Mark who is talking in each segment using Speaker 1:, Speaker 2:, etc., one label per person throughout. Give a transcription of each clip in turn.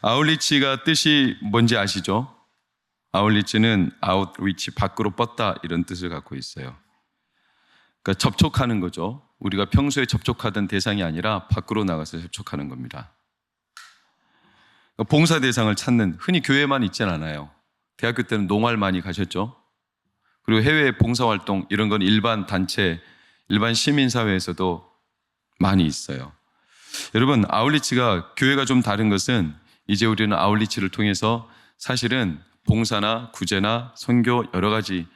Speaker 1: 아울리치가 뜻이 뭔지 아시죠? 아울리치는 아웃리치, 밖으로 뻗다, 이런 뜻을 갖고 있어요. 그러니까 접촉하는 거죠. 우리가 평소에 접촉하던 대상이 아니라 밖으로 나가서 접촉하는 겁니다. 봉사 대상을 찾는, 흔히 교회만 있진 않아요. 대학교 때는 농활 많이 가셨죠? 그리고 해외 봉사활동, 이런 건 일반 단체, 일반 시민사회에서도 많이 있어요. 여러분, 아울리치가, 교회가 좀 다른 것은 이제 우리는 아울리치를 통해서 사실은 봉사나 구제나 선교, 여러 가지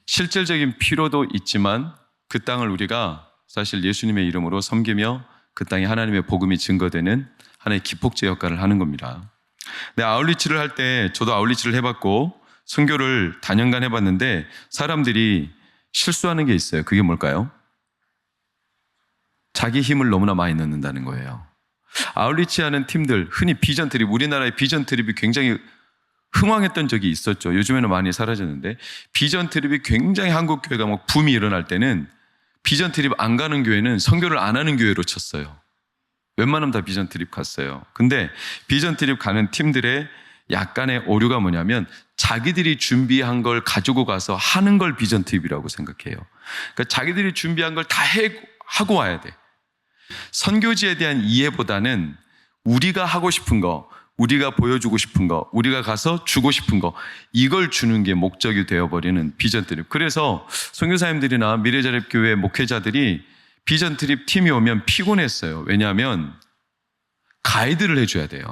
Speaker 1: 실질적인 필요도 있지만 그 땅을 우리가 사실 예수님의 이름으로 섬기며 그 땅에 하나님의 복음이 증거되는 하나의 기폭제 역할을 하는 겁니다. 근데 아울리치를 할 때, 저도 아울리치를 해봤고 선교를 다년간 해봤는데 사람들이 실수하는 게 있어요. 그게 뭘까요? 자기 힘을 너무나 많이 넣는다는 거예요. 아울리치 하는 팀들, 흔히 비전 트립, 우리나라의 비전 트립이 굉장히 흥왕했던 적이 있었죠. 요즘에는 많이 사라졌는데, 비전 트립이 굉장히 한국 교회가 막 붐이 일어날 때는 비전 트립 안 가는 교회는 선교를 안 하는 교회로 쳤어요. 웬만하면 다 비전 트립 갔어요. 근데 비전 트립 가는 팀들의 약간의 오류가 뭐냐면 자기들이 준비한 걸 가지고 가서 하는 걸 비전 트립이라고 생각해요. 그러니까 자기들이 준비한 걸 다 하고 와야 돼. 선교지에 대한 이해보다는 우리가 하고 싶은 거, 우리가 보여주고 싶은 거, 우리가 가서 주고 싶은 거, 이걸 주는 게 목적이 되어버리는 비전 트립. 그래서 선교사님들이나 미래자립교회 목회자들이 비전 트립 팀이 오면 피곤했어요. 왜냐하면 가이드를 해줘야 돼요.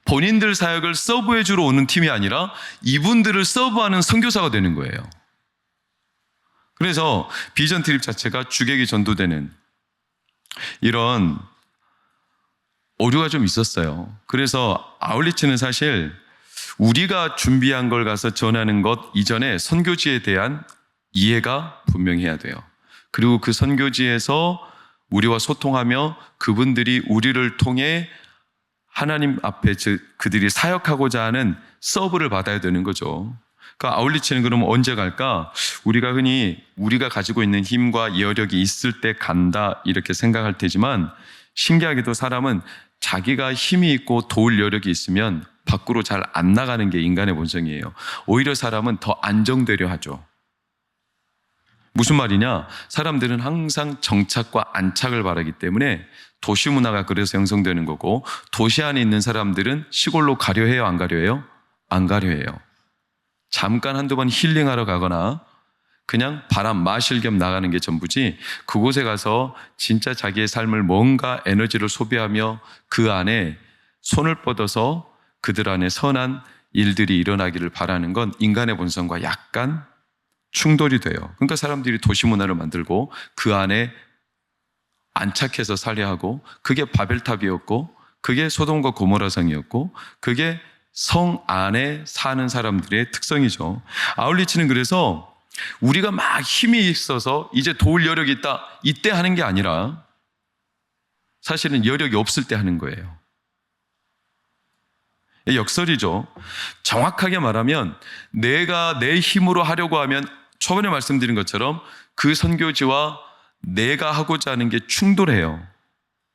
Speaker 1: 본인들 사역을 서브해주러 오는 팀이 아니라 이분들을 서브하는 선교사가 되는 거예요. 그래서 비전 트립 자체가 주객이 전도되는 이런 오류가 좀 있었어요. 그래서 아울리치는 사실 우리가 준비한 걸 가서 전하는 것 이전에 선교지에 대한 이해가 분명해야 돼요. 그리고 그 선교지에서 우리와 소통하며 그분들이 우리를 통해 하나님 앞에 그들이 사역하고자 하는 서브를 받아야 되는 거죠. 그러니까 아울리치는 그러면 언제 갈까? 우리가 흔히 우리가 가지고 있는 힘과 여력이 있을 때 간다, 이렇게 생각할 테지만 신기하게도 사람은 자기가 힘이 있고 도울 여력이 있으면 밖으로 잘 안 나가는 게 인간의 본성이에요. 오히려 사람은 더 안정되려 하죠. 무슨 말이냐? 사람들은 항상 정착과 안착을 바라기 때문에 도시 문화가 그래서 형성되는 거고, 도시 안에 있는 사람들은 시골로 가려 해요, 안 가려 해요? 안 가려 해요. 잠깐 한두 번 힐링하러 가거나 그냥 바람 마실 겸 나가는 게 전부지, 그곳에 가서 진짜 자기의 삶을 뭔가 에너지를 소비하며 그 안에 손을 뻗어서 그들 안에 선한 일들이 일어나기를 바라는 건 인간의 본성과 약간 충돌이 돼요. 그러니까 사람들이 도시 문화를 만들고 그 안에 안착해서 살려 하고, 그게 바벨탑이었고, 그게 소돔과 고모라성이었고, 그게 성 안에 사는 사람들의 특성이죠. 아울리치는 그래서 우리가 막 힘이 있어서 이제 도울 여력이 있다, 이때 하는 게 아니라 사실은 여력이 없을 때 하는 거예요. 역설이죠. 정확하게 말하면 내가 내 힘으로 하려고 하면 초반에 말씀드린 것처럼 그 선교지와 내가 하고자 하는 게 충돌해요.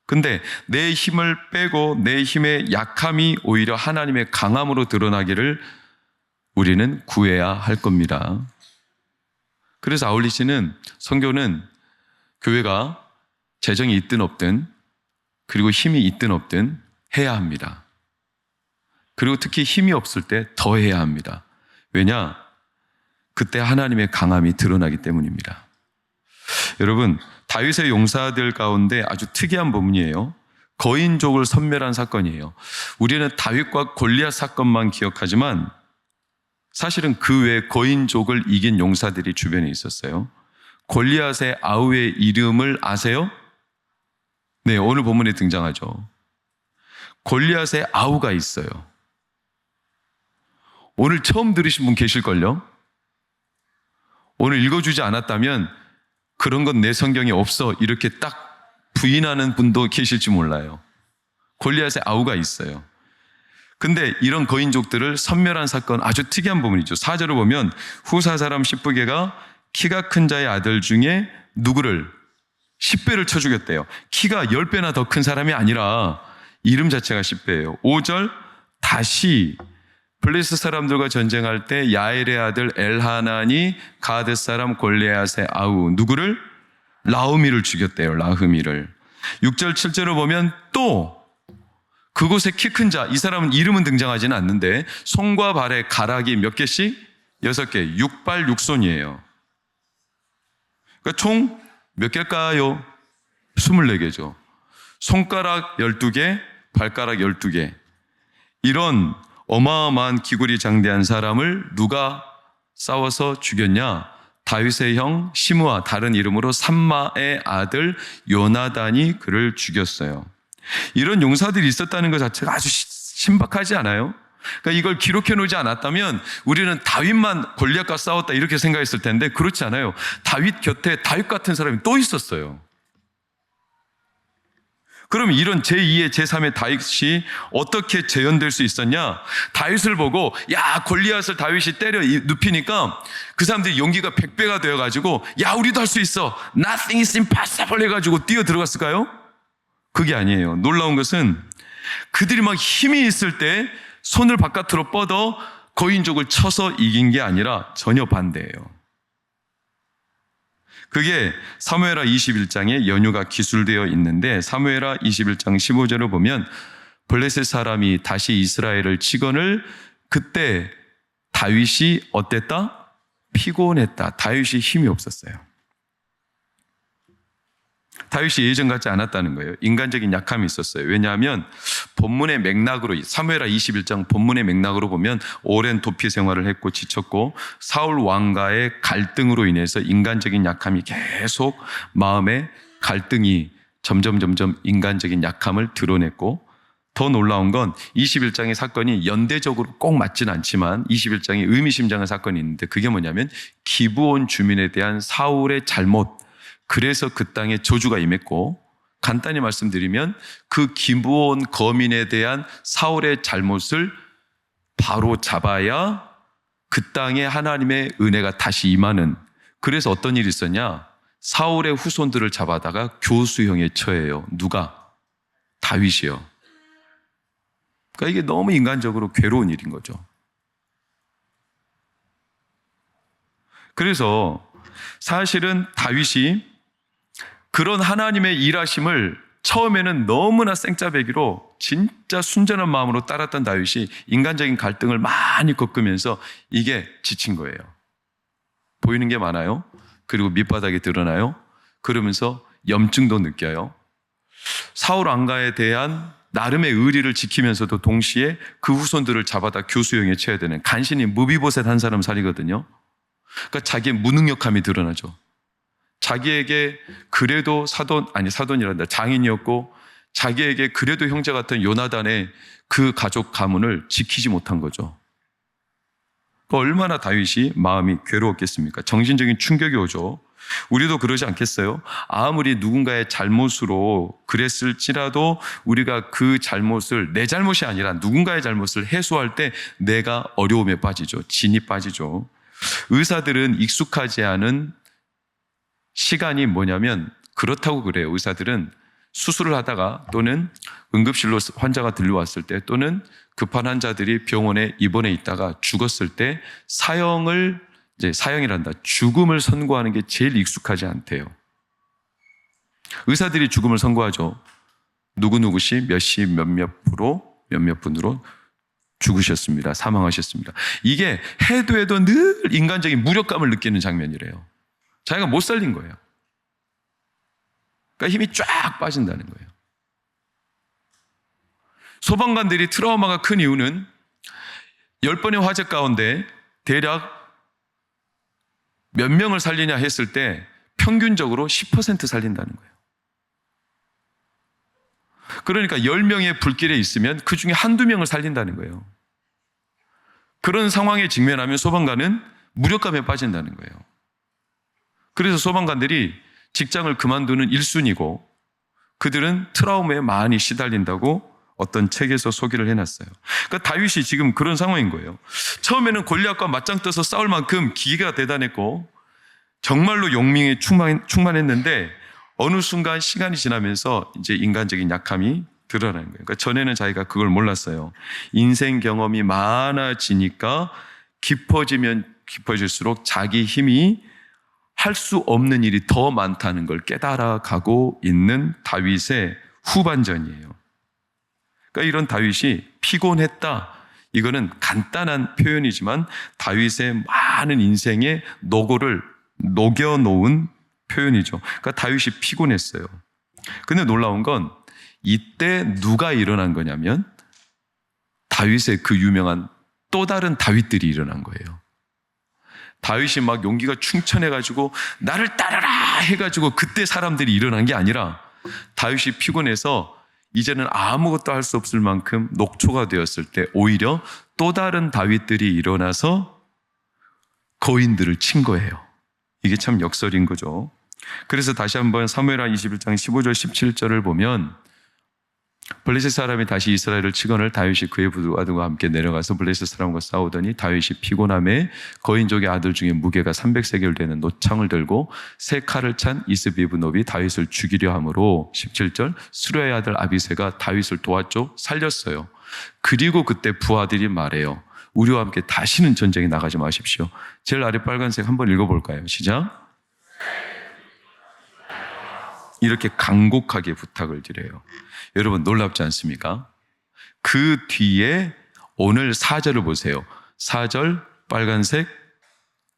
Speaker 1: 근데 내 힘을 빼고 내 힘의 약함이 오히려 하나님의 강함으로 드러나기를 우리는 구해야 할 겁니다. 그래서 아울리치는, 선교는 교회가 재정이 있든 없든, 그리고 힘이 있든 없든 해야 합니다. 그리고 특히 힘이 없을 때 더 해야 합니다. 왜냐? 그때 하나님의 강함이 드러나기 때문입니다. 여러분, 다윗의 용사들 가운데 아주 특이한 부분이에요. 거인족을 섬멸한 사건이에요. 우리는 다윗과 골리앗 사건만 기억하지만 사실은 그 외에 거인족을 이긴 용사들이 주변에 있었어요. 골리앗의 아우의 이름을 아세요? 네, 오늘 본문에 등장하죠. 골리앗의 아우가 있어요. 오늘 처음 들으신 분 계실걸요? 오늘 읽어주지 않았다면 그런 건 내 성경에 없어, 이렇게 딱 부인하는 분도 계실지 몰라요. 골리앗의 아우가 있어요. 근데 이런 거인족들을 섬멸한 사건, 아주 특이한 부분이죠. 4절을 보면 후사 사람 시브게가 키가 큰 자의 아들 중에 누구를 10배를 쳐 죽였대요. 키가 10배나 더 큰 사람이 아니라 이름 자체가 10배예요. 5절 다시 블레셋 사람들과 전쟁할 때 야엘의 아들 엘하난이 가드 사람 골리앗의 아우 누구를? 라흐미를 죽였대요. 라흐미를. 6절 7절을 보면 또 그곳에 키 큰 자, 이 사람은 이름은 등장하지는 않는데 손과 발에 가락이 몇 개씩? 6개, 6발 6손이에요. 그러니까 총 몇 개일까요? 24개죠. 손가락 12개, 발가락 12개. 이런 어마어마한 기골이 장대한 사람을 누가 싸워서 죽였냐? 다윗의 형 시므아, 다른 이름으로 삼마의 아들 요나단이 그를 죽였어요. 이런 용사들이 있었다는 것 자체가 아주 신박하지 않아요? 그러니까 이걸 기록해 놓지 않았다면 우리는 다윗만 골리앗과 싸웠다 이렇게 생각했을 텐데 그렇지 않아요. 다윗 곁에 다윗 같은 사람이 또 있었어요. 그럼 이런 제2의 제3의 다윗이 어떻게 재현될 수 있었냐? 다윗을 보고 야 골리앗을 다윗이 때려 눕히니까 그 사람들이 용기가 100배가 되어가지고 야 우리도 할 수 있어, Nothing is impossible 해가지고 뛰어 들어갔을까요? 그게 아니에요. 놀라운 것은 그들이 막 힘이 있을 때 손을 바깥으로 뻗어 거인족을 쳐서 이긴 게 아니라 전혀 반대예요. 그게 사무엘하 21장에 연유가 기술되어 있는데 사무엘하 21장 15절을 보면 블레셋 사람이 다시 이스라엘을 치거늘 그때 다윗이 어땠다? 피곤했다. 다윗이 힘이 없었어요. 다윗이 예전 같지 않았다는 거예요. 인간적인 약함이 있었어요. 왜냐하면 본문의 맥락으로 사무엘하 21장 본문의 맥락으로 보면 오랜 도피 생활을 했고 지쳤고 사울 왕과의 갈등으로 인해서 인간적인 약함이 계속 마음의 갈등이 점점 인간적인 약함을 드러냈고 더 놀라운 건 21장의 사건이 연대적으로 꼭 맞지는 않지만 21장에 의미심장한 사건이 있는데 그게 뭐냐면 기브온 주민에 대한 사울의 잘못, 그래서 그 땅에 저주가 임했고 간단히 말씀드리면 그 기브온 거민에 대한 사울의 잘못을 바로 잡아야 그 땅에 하나님의 은혜가 다시 임하는, 그래서 어떤 일이 있었냐? 사울의 후손들을 잡아다가 교수형에 처해요. 누가? 다윗이요. 그러니까 이게 너무 인간적으로 괴로운 일인 거죠. 그래서 사실은 다윗이 그런 하나님의 일하심을 처음에는 너무나 생짜배기로 진짜 순전한 마음으로 따랐던 다윗이 인간적인 갈등을 많이 겪으면서 이게 지친 거예요. 보이는 게 많아요. 그리고 밑바닥이 드러나요. 그러면서 염증도 느껴요. 사울 왕가에 대한 나름의 의리를 지키면서도 동시에 그 후손들을 잡아다 교수형에 쳐야 되는 간신히 무비보셋 한 사람 살이거든요. 그러니까 자기의 무능력함이 드러나죠. 자기에게 그래도 사돈이란다. 장인이었고 자기에게 그래도 형제 같은 요나단의 그 가족 가문을 지키지 못한 거죠. 얼마나 다윗이 마음이 괴로웠겠습니까? 정신적인 충격이 오죠. 우리도 그러지 않겠어요? 아무리 누군가의 잘못으로 그랬을지라도 우리가 그 잘못을 내 잘못이 아니라 누군가의 잘못을 해소할 때 내가 어려움에 빠지죠. 진이 빠지죠. 의사들은 익숙하지 않은 시간이 뭐냐면 그렇다고 그래요. 의사들은 수술을 하다가 또는 응급실로 환자가 들려왔을 때 또는 급한 환자들이 병원에 입원해 있다가 죽었을 때 사형이란다. 죽음을 선고하는 게 제일 익숙하지 않대요. 의사들이 죽음을 선고하죠. 누구누구시 몇 시 몇몇 분으로 죽으셨습니다. 사망하셨습니다. 이게 해도 늘 인간적인 무력감을 느끼는 장면이래요. 자기가 못 살린 거예요. 그러니까 힘이 쫙 빠진다는 거예요. 소방관들이 트라우마가 큰 이유는 10번의 화재 가운데 대략 몇 명을 살리냐 했을 때 평균적으로 10% 살린다는 거예요. 그러니까 10명의 불길에 있으면 그 중에 한두 명을 살린다는 거예요. 그런 상황에 직면하면 소방관은 무력감에 빠진다는 거예요. 그래서 소방관들이 직장을 그만두는 1순위고 그들은 트라우마에 많이 시달린다고 어떤 책에서 소개를 해놨어요. 그러니까 다윗이 지금 그런 상황인 거예요. 처음에는 골리앗과 맞짱 떠서 싸울 만큼 기계가 대단했고 정말로 용맹에 충만했는데 어느 순간 시간이 지나면서 이제 인간적인 약함이 드러나는 거예요. 그러니까 전에는 자기가 그걸 몰랐어요. 인생 경험이 많아지니까 깊어지면 깊어질수록 자기 힘이 할 수 없는 일이 더 많다는 걸 깨달아가고 있는 다윗의 후반전이에요. 그러니까 이런 다윗이 피곤했다. 이거는 간단한 표현이지만 다윗의 많은 인생의 노고를 녹여놓은 표현이죠. 그러니까 다윗이 피곤했어요. 근데 놀라운 건 이때 누가 일어난 거냐면 다윗의 그 유명한 또 다른 다윗들이 일어난 거예요. 다윗이 막 용기가 충천해가지고 나를 따르라 해가지고 그때 사람들이 일어난 게 아니라 다윗이 피곤해서 이제는 아무것도 할 수 없을 만큼 녹초가 되었을 때 오히려 또 다른 다윗들이 일어나서 거인들을 친 거예요. 이게 참 역설인 거죠. 그래서 다시 한번 사무엘하 21장 15절 17절을 보면 블레셋 사람이 다시 이스라엘을 치거늘 다윗이 그의 부하들과 함께 내려가서 블레셋 사람과 싸우더니 다윗이 피곤함에 거인족의 아들 중에 무게가 300세겔 되는 노창을 들고 세 칼을 찬 이스비브노비 다윗을 죽이려 하므로 17절 수르야의 아들 아비새가 다윗을 도왔죠. 살렸어요. 그리고 그때 부하들이 말해요. 우리와 함께 다시는 전쟁에 나가지 마십시오. 제일 아래 빨간색 한번 읽어볼까요? 시작. 이렇게 간곡하게 부탁을 드려요. 여러분 놀랍지 않습니까? 그 뒤에 오늘 4절을 보세요. 4절 빨간색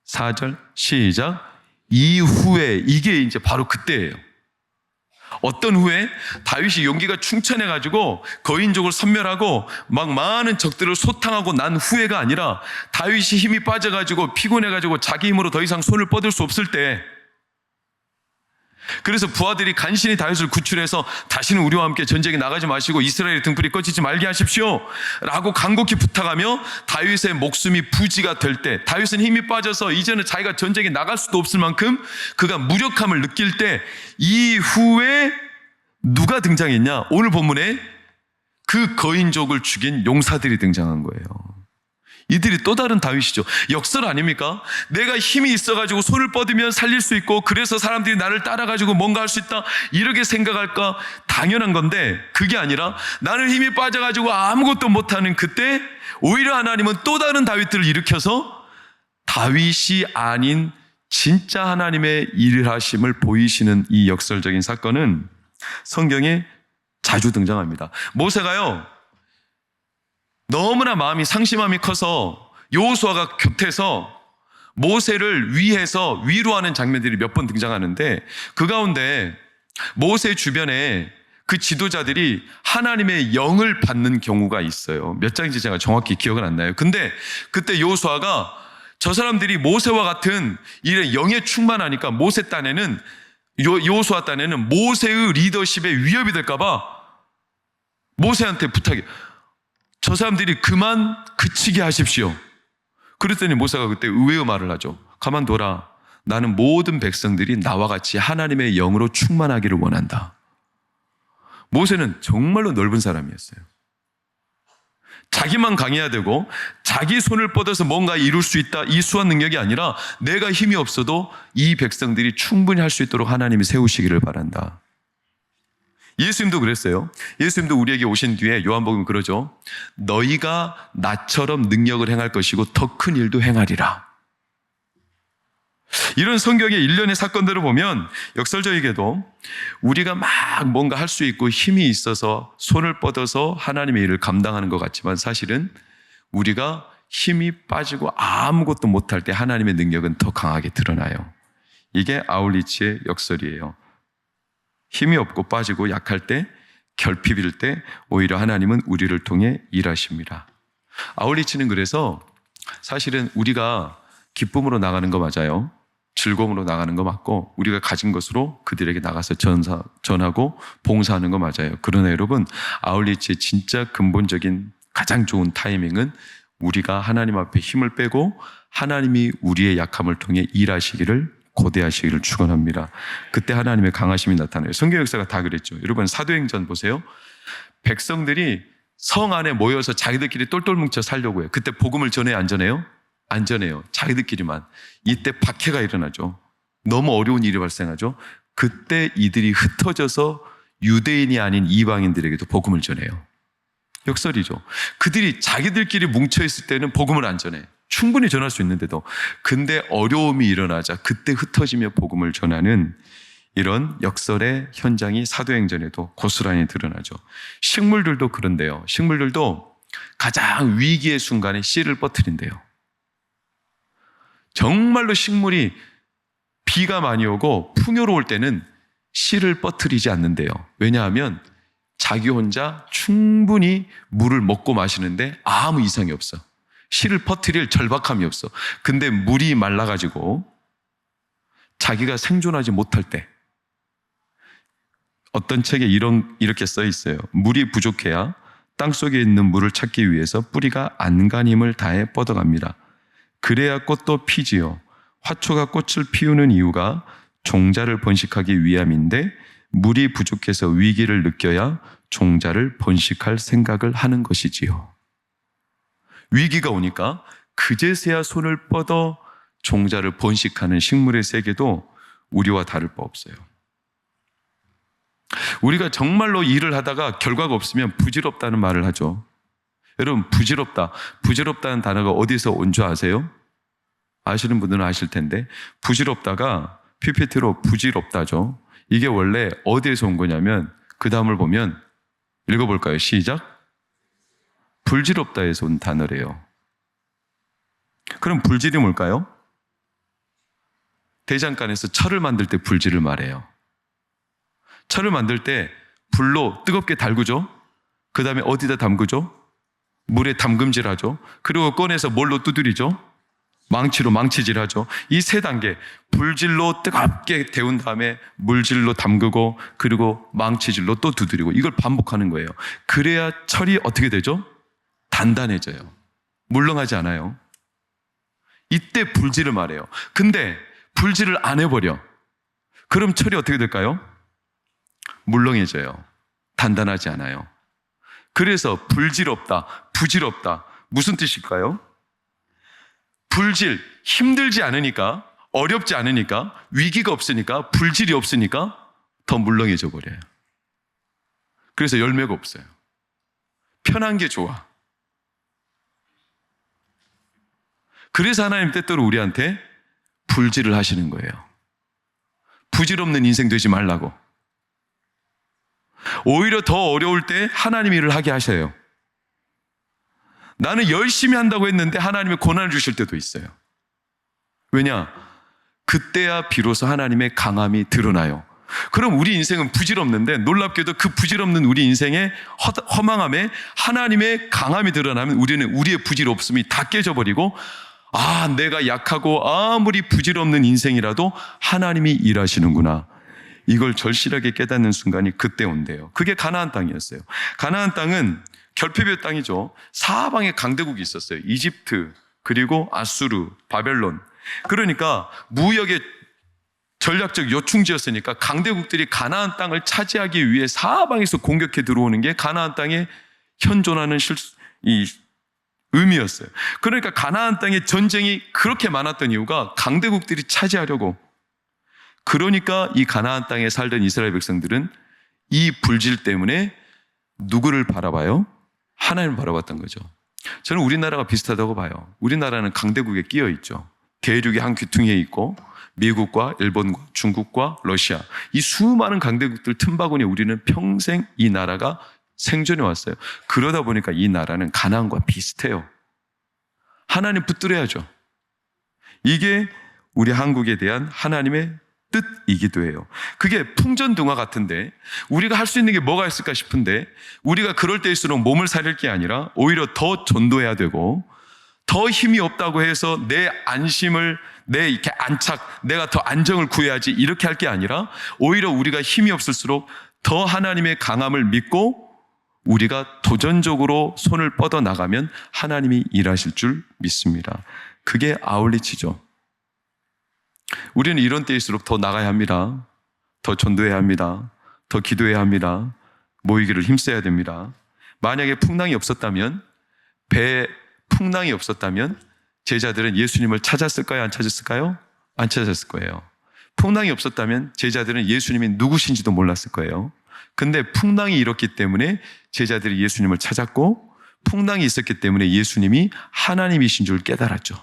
Speaker 1: 4절 시작. 이후에 이게 이제 바로 그때예요. 어떤 후에? 다윗이 용기가 충천해가지고 거인족을 섬멸하고 막 많은 적들을 소탕하고 난 후에가 아니라 다윗이 힘이 빠져가지고 피곤해가지고 자기 힘으로 더 이상 손을 뻗을 수 없을 때, 그래서 부하들이 간신히 다윗을 구출해서 다시는 우리와 함께 전쟁에 나가지 마시고 이스라엘의 등불이 꺼지지 말게 하십시오 라고 간곡히 부탁하며 다윗의 목숨이 부지가 될 때, 다윗은 힘이 빠져서 이제는 자기가 전쟁에 나갈 수도 없을 만큼 그가 무력함을 느낄 때, 이후에 누가 등장했냐? 오늘 본문에 그 거인족을 죽인 용사들이 등장한 거예요. 이들이 또 다른 다윗이죠. 역설 아닙니까? 내가 힘이 있어가지고 손을 뻗으면 살릴 수 있고 그래서 사람들이 나를 따라가지고 뭔가 할 수 있다 이렇게 생각할까? 당연한 건데 그게 아니라 나는 힘이 빠져가지고 아무것도 못하는 그때 오히려 하나님은 또 다른 다윗들을 일으켜서 다윗이 아닌 진짜 하나님의 일하심을 보이시는 이 역설적인 사건은 성경에 자주 등장합니다. 모세가요 너무나 마음이 상심함이 커서 여호수아가 곁에서 모세를 위해서 위로하는 장면들이 몇 번 등장하는데 그 가운데 모세 주변에 그 지도자들이 하나님의 영을 받는 경우가 있어요. 몇 장인지 제가 정확히 기억은 안 나요. 근데 그때 여호수아가 저 사람들이 모세와 같은 이런 영에 충만하니까 모세 딴에는 여호수아 딴에는 모세의 리더십에 위협이 될까 봐 모세한테 부탁해. 저 사람들이 그만 그치게 하십시오. 그랬더니 모세가 그때 의외의 말을 하죠. 가만둬라. 나는 모든 백성들이 나와 같이 하나님의 영으로 충만하기를 원한다. 모세는 정말로 넓은 사람이었어요. 자기만 강해야 되고 자기 손을 뻗어서 뭔가 이룰 수 있다 이 수한 능력이 아니라 내가 힘이 없어도 이 백성들이 충분히 할 수 있도록 하나님이 세우시기를 바란다. 예수님도 그랬어요. 예수님도 우리에게 오신 뒤에 요한복음 그러죠. 너희가 나처럼 능력을 행할 것이고 더 큰 일도 행하리라. 이런 성경의 일련의 사건들을 보면 역설적이게도 우리가 막 뭔가 할 수 있고 힘이 있어서 손을 뻗어서 하나님의 일을 감당하는 것 같지만 사실은 우리가 힘이 빠지고 아무것도 못할 때 하나님의 능력은 더 강하게 드러나요. 이게 아울리치의 역설이에요. 힘이 없고 빠지고 약할 때, 결핍일 때 오히려 하나님은 우리를 통해 일하십니다. 아울리치는 그래서 사실은 우리가 기쁨으로 나가는 거 맞아요. 즐거움으로 나가는 거 맞고 우리가 가진 것으로 그들에게 나가서 전하고 봉사하는 거 맞아요. 그러나 여러분 아울리치의 진짜 근본적인 가장 좋은 타이밍은 우리가 하나님 앞에 힘을 빼고 하나님이 우리의 약함을 통해 일하시기를 고대하시기를 축원합니다. 그때 하나님의 강하심이 나타나요. 성경 역사가 다 그랬죠. 여러분 사도행전 보세요. 백성들이 성 안에 모여서 자기들끼리 똘똘 뭉쳐 살려고 해요. 그때 복음을 전해요? 안 전해요? 안 전해요. 자기들끼리만. 이때 박해가 일어나죠. 너무 어려운 일이 발생하죠. 그때 이들이 흩어져서 유대인이 아닌 이방인들에게도 복음을 전해요. 역설이죠. 그들이 자기들끼리 뭉쳐있을 때는 복음을 안 전해. 충분히 전할 수 있는데도. 근데 어려움이 일어나자 그때 흩어지며 복음을 전하는 이런 역설의 현장이 사도행전에도 고스란히 드러나죠. 식물들도 그런데요. 식물들도 가장 위기의 순간에 씨를 뻗트린대요. 정말로 식물이 비가 많이 오고 풍요로울 때는 씨를 뻗트리지 않는데요. 왜냐하면 자기 혼자 충분히 물을 먹고 마시는데 아무 이상이 없어. 씨를 퍼뜨릴 절박함이 없어. 근데 물이 말라가지고 자기가 생존하지 못할 때 어떤 책에 이렇게 써 있어요. 물이 부족해야 땅속에 있는 물을 찾기 위해서 뿌리가 안간힘을 다해 뻗어갑니다. 그래야 꽃도 피지요. 화초가 꽃을 피우는 이유가 종자를 번식하기 위함인데 물이 부족해서 위기를 느껴야 종자를 번식할 생각을 하는 것이지요. 위기가 오니까 그제서야 손을 뻗어 종자를 번식하는 식물의 세계도 우리와 다를 바 없어요. 우리가 정말로 일을 하다가 결과가 없으면 부질없다는 말을 하죠. 여러분, 부질없다는 단어가 어디서 온 줄 아세요? 아시는 분들은 아실 텐데, 부질없다가 PPT로 부질없다죠. 이게 원래 어디에서 온 거냐면 그 다음을 보면 읽어볼까요? 시작. 불질없다에서 온 단어래요. 그럼 불질이 뭘까요? 대장간에서 철을 만들 때 불질을 말해요. 철을 만들 때 불로 뜨겁게 달구죠. 그 다음에 어디다 담그죠? 물에 담금질하죠. 그리고 꺼내서 뭘로 두드리죠? 망치로 망치질하죠. 이 세 단계, 불질로 뜨겁게 데운 다음에 물질로 담그고 그리고 망치질로 또 두드리고, 이걸 반복하는 거예요. 그래야 철이 어떻게 되죠? 단단해져요. 물렁하지 않아요. 이때 불질을 말해요. 근데 불질을 안 해버려. 그럼 철이 어떻게 될까요? 물렁해져요. 단단하지 않아요. 그래서 불질없다, 부질없다, 무슨 뜻일까요? 불질, 힘들지 않으니까, 어렵지 않으니까, 위기가 없으니까, 불질이 없으니까 더 물렁해져 버려요. 그래서 열매가 없어요. 편한 게 좋아. 그래서 하나님 때때로 우리한테 불질을 하시는 거예요. 부질없는 인생 되지 말라고. 오히려 더 어려울 때 하나님 일을 하게 하셔요. 나는 열심히 한다고 했는데 하나님이 고난을 주실 때도 있어요. 왜냐? 그때야 비로소 하나님의 강함이 드러나요. 그럼 우리 인생은 부질없는데 놀랍게도 그 부질없는 우리 인생의 허망함에 하나님의 강함이 드러나면 우리는 우리의 부질없음이 다 깨져버리고, 내가 약하고 아무리 부질없는 인생이라도 하나님이 일하시는구나, 이걸 절실하게 깨닫는 순간이 그때 온대요. 그게 가나안 땅이었어요. 가나안 땅은 결핍의 땅이죠. 사방에 강대국이 있었어요. 이집트, 그리고 아수르, 바벨론. 그러니까 무역의 전략적 요충지였으니까 강대국들이 가나안 땅을 차지하기 위해 사방에서 공격해 들어오는 게 가나안 땅에 현존하는 의미였어요. 그러니까 가나안 땅에 전쟁이 그렇게 많았던 이유가 강대국들이 차지하려고. 그러니까 이 가나안 땅에 살던 이스라엘 백성들은 이 불질 때문에 누구를 바라봐요? 하나님을 바라봤던 거죠. 저는 우리나라가 비슷하다고 봐요. 우리나라는 강대국에 끼어 있죠. 대륙의 한 귀퉁이에 있고 미국과 일본과 중국과 러시아, 이 수많은 강대국들 틈바구니에 우리는 평생 이 나라가 생존해 왔어요. 그러다 보니까 이 나라는 가나안과 비슷해요. 하나님 붙들어야죠. 이게 우리 한국에 대한 하나님의 뜻이기도 해요. 그게 풍전등화 같은데 우리가 할 수 있는 게 뭐가 있을까 싶은데, 우리가 그럴 때일수록 몸을 사릴 게 아니라 오히려 더 전도해야 되고, 더 힘이 없다고 해서 내 안심을, 내 이렇게 내가 더 안정을 구해야지 이렇게 할 게 아니라, 오히려 우리가 힘이 없을수록 더 하나님의 강함을 믿고 우리가 도전적으로 손을 뻗어 나가면 하나님이 일하실 줄 믿습니다. 그게 아울리치죠. 우리는 이런 때일수록 더 나가야 합니다. 더 전도해야 합니다. 더 기도해야 합니다. 모이기를 힘써야 됩니다. 만약에 풍랑이 없었다면, 배에 풍랑이 없었다면 제자들은 예수님을 찾았을까요? 안 찾았을까요? 안 찾았을 거예요. 풍랑이 없었다면 제자들은 예수님이 누구신지도 몰랐을 거예요. 근데 풍랑이 일었기 때문에 제자들이 예수님을 찾았고, 풍랑이 있었기 때문에 예수님이 하나님이신 줄 깨달았죠.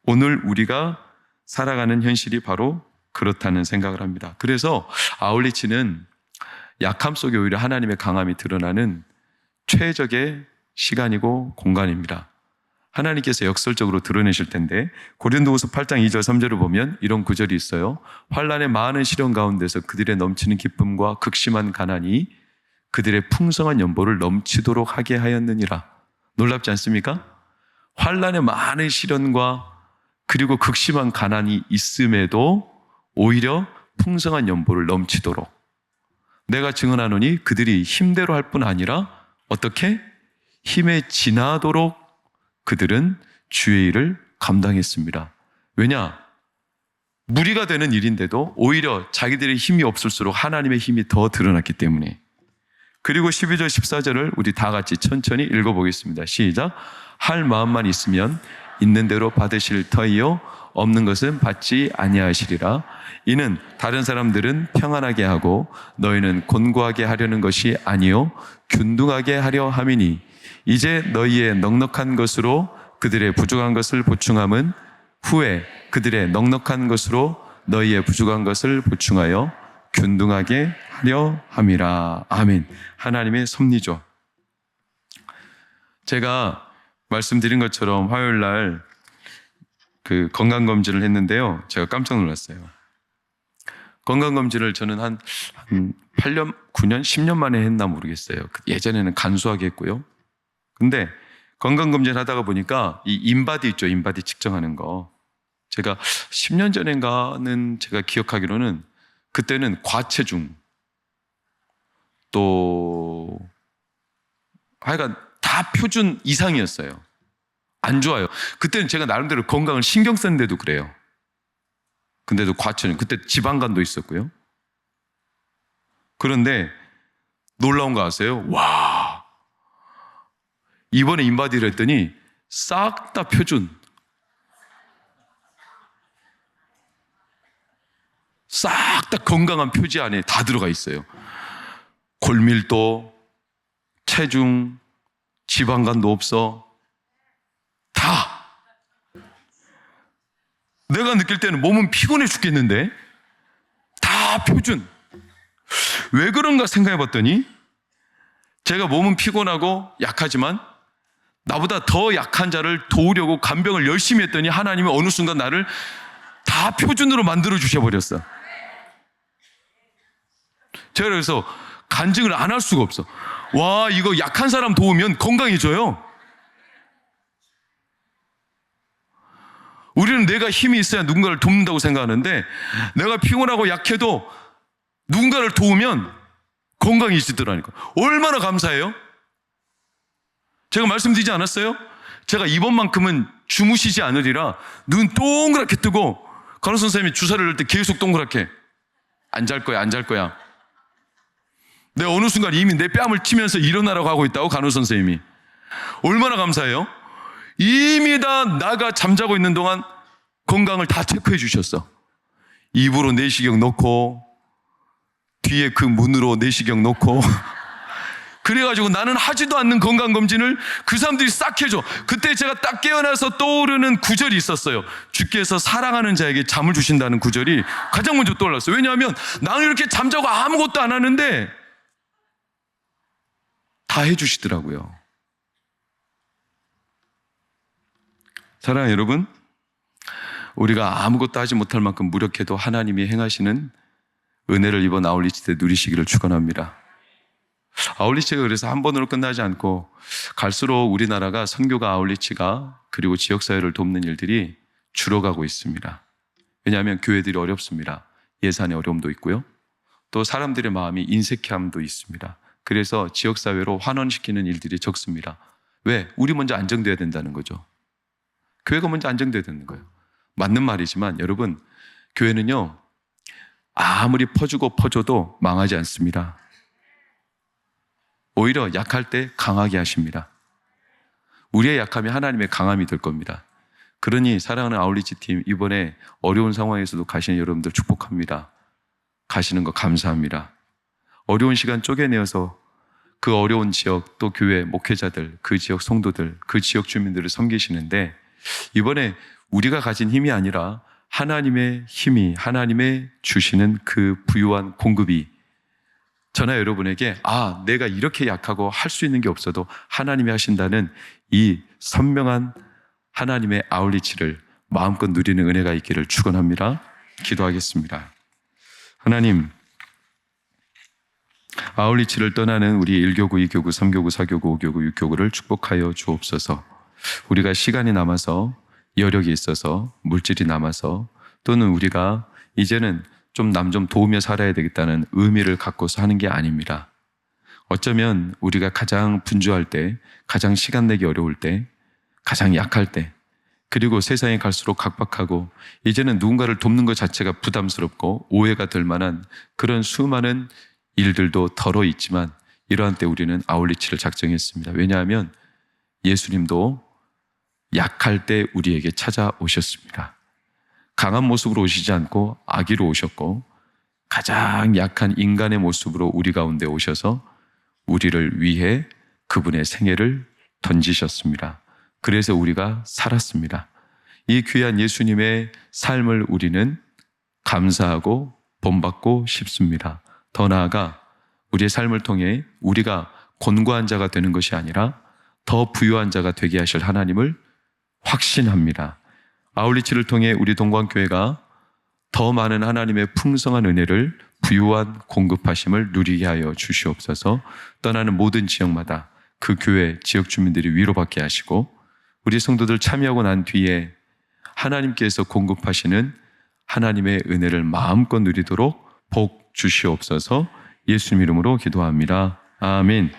Speaker 1: 오늘 우리가 살아가는 현실이 바로 그렇다는 생각을 합니다. 그래서 아울리치는 약함 속에 오히려 하나님의 강함이 드러나는 최적의 시간이고 공간입니다. 하나님께서 역설적으로 드러내실 텐데, 고린도후서 8장 2절 3절을 보면 이런 구절이 있어요. 환난의 많은 시련 가운데서 그들의 넘치는 기쁨과 극심한 가난이 그들의 풍성한 연보를 넘치도록 하게 하였느니라. 놀랍지 않습니까? 환난의 많은 시련과 그리고 극심한 가난이 있음에도 오히려 풍성한 연보를 넘치도록, 내가 증언하노니 그들이 힘대로 할 뿐 아니라 어떻게? 힘에 지나도록 그들은 주의 일을 감당했습니다. 왜냐? 무리가 되는 일인데도 오히려 자기들의 힘이 없을수록 하나님의 힘이 더 드러났기 때문에. 그리고 12절 14절을 우리 다 같이 천천히 읽어보겠습니다. 시작. 할 마음만 있으면 있는 대로 받으실 터이요 없는 것은 받지 아니하시리라. 이는 다른 사람들은 평안하게 하고 너희는 곤고하게 하려는 것이 아니요 균등하게 하려 함이니, 이제 너희의 넉넉한 것으로 그들의 부족한 것을 보충함은 후에 그들의 넉넉한 것으로 너희의 부족한 것을 보충하여 균등하게 하려 함이라. 아멘. 하나님의 섭리죠. 제가 말씀드린 것처럼 화요일 날 그 건강검진을 했는데요. 제가 깜짝 놀랐어요. 건강검진을 저는 한 8년, 9년, 10년 만에 했나 모르겠어요. 예전에는 간소하게 했고요. 근데 건강검진 하다가 보니까 이 인바디 있죠. 인바디 측정하는 거. 제가 10년 전인가는 제가 기억하기로는 그때는 과체중, 또 하여간 다 표준 이상이었어요. 안 좋아요. 그때는 제가 나름대로 건강을 신경 썼는데도 그래요. 근데도 과체중, 그때 지방간도 있었고요. 그런데 놀라운 거 아세요? 와, 이번에 인바디를 했더니 싹 다 표준, 싹 다 건강한 표지 안에 다 들어가 있어요. 골밀도, 체중, 지방간도 없어. 다. 내가 느낄 때는 몸은 피곤해 죽겠는데 다 표준. 왜 그런가 생각해 봤더니, 제가 몸은 피곤하고 약하지만 나보다 더 약한 자를 도우려고 간병을 열심히 했더니 하나님이 어느 순간 나를 다 표준으로 만들어 주셔버렸어. 제가 그래서 간증을 안 할 수가 없어. 와, 이거 약한 사람 도우면 건강해져요. 우리는 내가 힘이 있어야 누군가를 돕는다고 생각하는데, 내가 피곤하고 약해도 누군가를 도우면 건강해지더라니까. 얼마나 감사해요? 제가 말씀드리지 않았어요? 제가 이번만큼은 주무시지 않으리라 눈 동그랗게 뜨고 간호 선생님이 주사를 넣을 때 계속 동그랗게 안 잘 거야, 안 잘 거야. 내가 어느 순간 이미 내 뺨을 치면서 일어나라고 하고 있다고, 간호 선생님이. 얼마나 감사해요? 이미 다 나가 잠자고 있는 동안 건강을 다 체크해 주셨어. 입으로 내시경 넣고 뒤에 그 문으로 내시경 넣고 그래가지고 나는 하지도 않는 건강검진을 그 사람들이 싹 해줘. 그때 제가 딱 깨어나서 떠오르는 구절이 있었어요. 주께서 사랑하는 자에게 잠을 주신다는 구절이 가장 먼저 떠올랐어요. 왜냐하면 나는 이렇게 잠자고 아무것도 안 하는데 다 해주시더라고요. 사랑하는 여러분, 우리가 아무것도 하지 못할 만큼 무력해도 하나님이 행하시는 은혜를 이번 아울리치 때 누리시기를 축원합니다. 아울리치가 그래서 한 번으로 끝나지 않고 갈수록 우리나라가 선교가 아울리치가 그리고 지역사회를 돕는 일들이 줄어가고 있습니다. 왜냐하면 교회들이 어렵습니다. 예산의 어려움도 있고요. 또 사람들의 마음이 인색함도 있습니다. 그래서 지역사회로 환원시키는 일들이 적습니다. 왜? 우리 먼저 안정돼야 된다는 거죠. 교회가 먼저 안정돼야 되는 거예요. 맞는 말이지만 여러분, 교회는요 아무리 퍼주고 퍼줘도 망하지 않습니다. 오히려 약할 때 강하게 하십니다. 우리의 약함이 하나님의 강함이 될 겁니다. 그러니 사랑하는 아울리치 팀, 이번에 어려운 상황에서도 가시는 여러분들 축복합니다. 가시는 거 감사합니다. 어려운 시간 쪼개내어서 그 어려운 지역, 또 교회 목회자들, 그 지역 성도들, 그 지역 주민들을 섬기시는데, 이번에 우리가 가진 힘이 아니라 하나님의 힘이, 하나님의 주시는 그 부유한 공급이 저나 여러분에게 내가 이렇게 약하고 할 수 있는 게 없어도 하나님이 하신다는 이 선명한 하나님의 아울리치를 마음껏 누리는 은혜가 있기를 축원합니다. 기도하겠습니다. 하나님, 아울리치를 떠나는 우리 1교구, 2교구, 3교구, 4교구, 5교구, 6교구를 축복하여 주옵소서. 우리가 시간이 남아서, 여력이 있어서, 물질이 남아서, 또는 우리가 이제는 좀 남 좀 도우며 살아야 되겠다는 의미를 갖고서 하는 게 아닙니다. 어쩌면 우리가 가장 분주할 때, 가장 시간 내기 어려울 때, 가장 약할 때, 그리고 세상에 갈수록 각박하고 이제는 누군가를 돕는 것 자체가 부담스럽고 오해가 될 만한 그런 수많은 일들도 덜어 있지만, 이러한 때 우리는 아울리치를 작정했습니다. 왜냐하면 예수님도 약할 때 우리에게 찾아오셨습니다. 강한 모습으로 오시지 않고 아기로 오셨고, 가장 약한 인간의 모습으로 우리 가운데 오셔서 우리를 위해 그분의 생애를 던지셨습니다. 그래서 우리가 살았습니다. 이 귀한 예수님의 삶을 우리는 감사하고 본받고 싶습니다. 더 나아가 우리의 삶을 통해 우리가 곤고한 자가 되는 것이 아니라 더 부유한 자가 되게 하실 하나님을 확신합니다. 아울리치를 통해 우리 동광교회가 더 많은 하나님의 풍성한 은혜를, 부유한 공급하심을 누리게 하여 주시옵소서. 떠나는 모든 지역마다 그 교회 지역 주민들이 위로받게 하시고, 우리 성도들 참여하고 난 뒤에 하나님께서 공급하시는 하나님의 은혜를 마음껏 누리도록 복 주시옵소서. 예수님 이름으로 기도합니다. 아멘.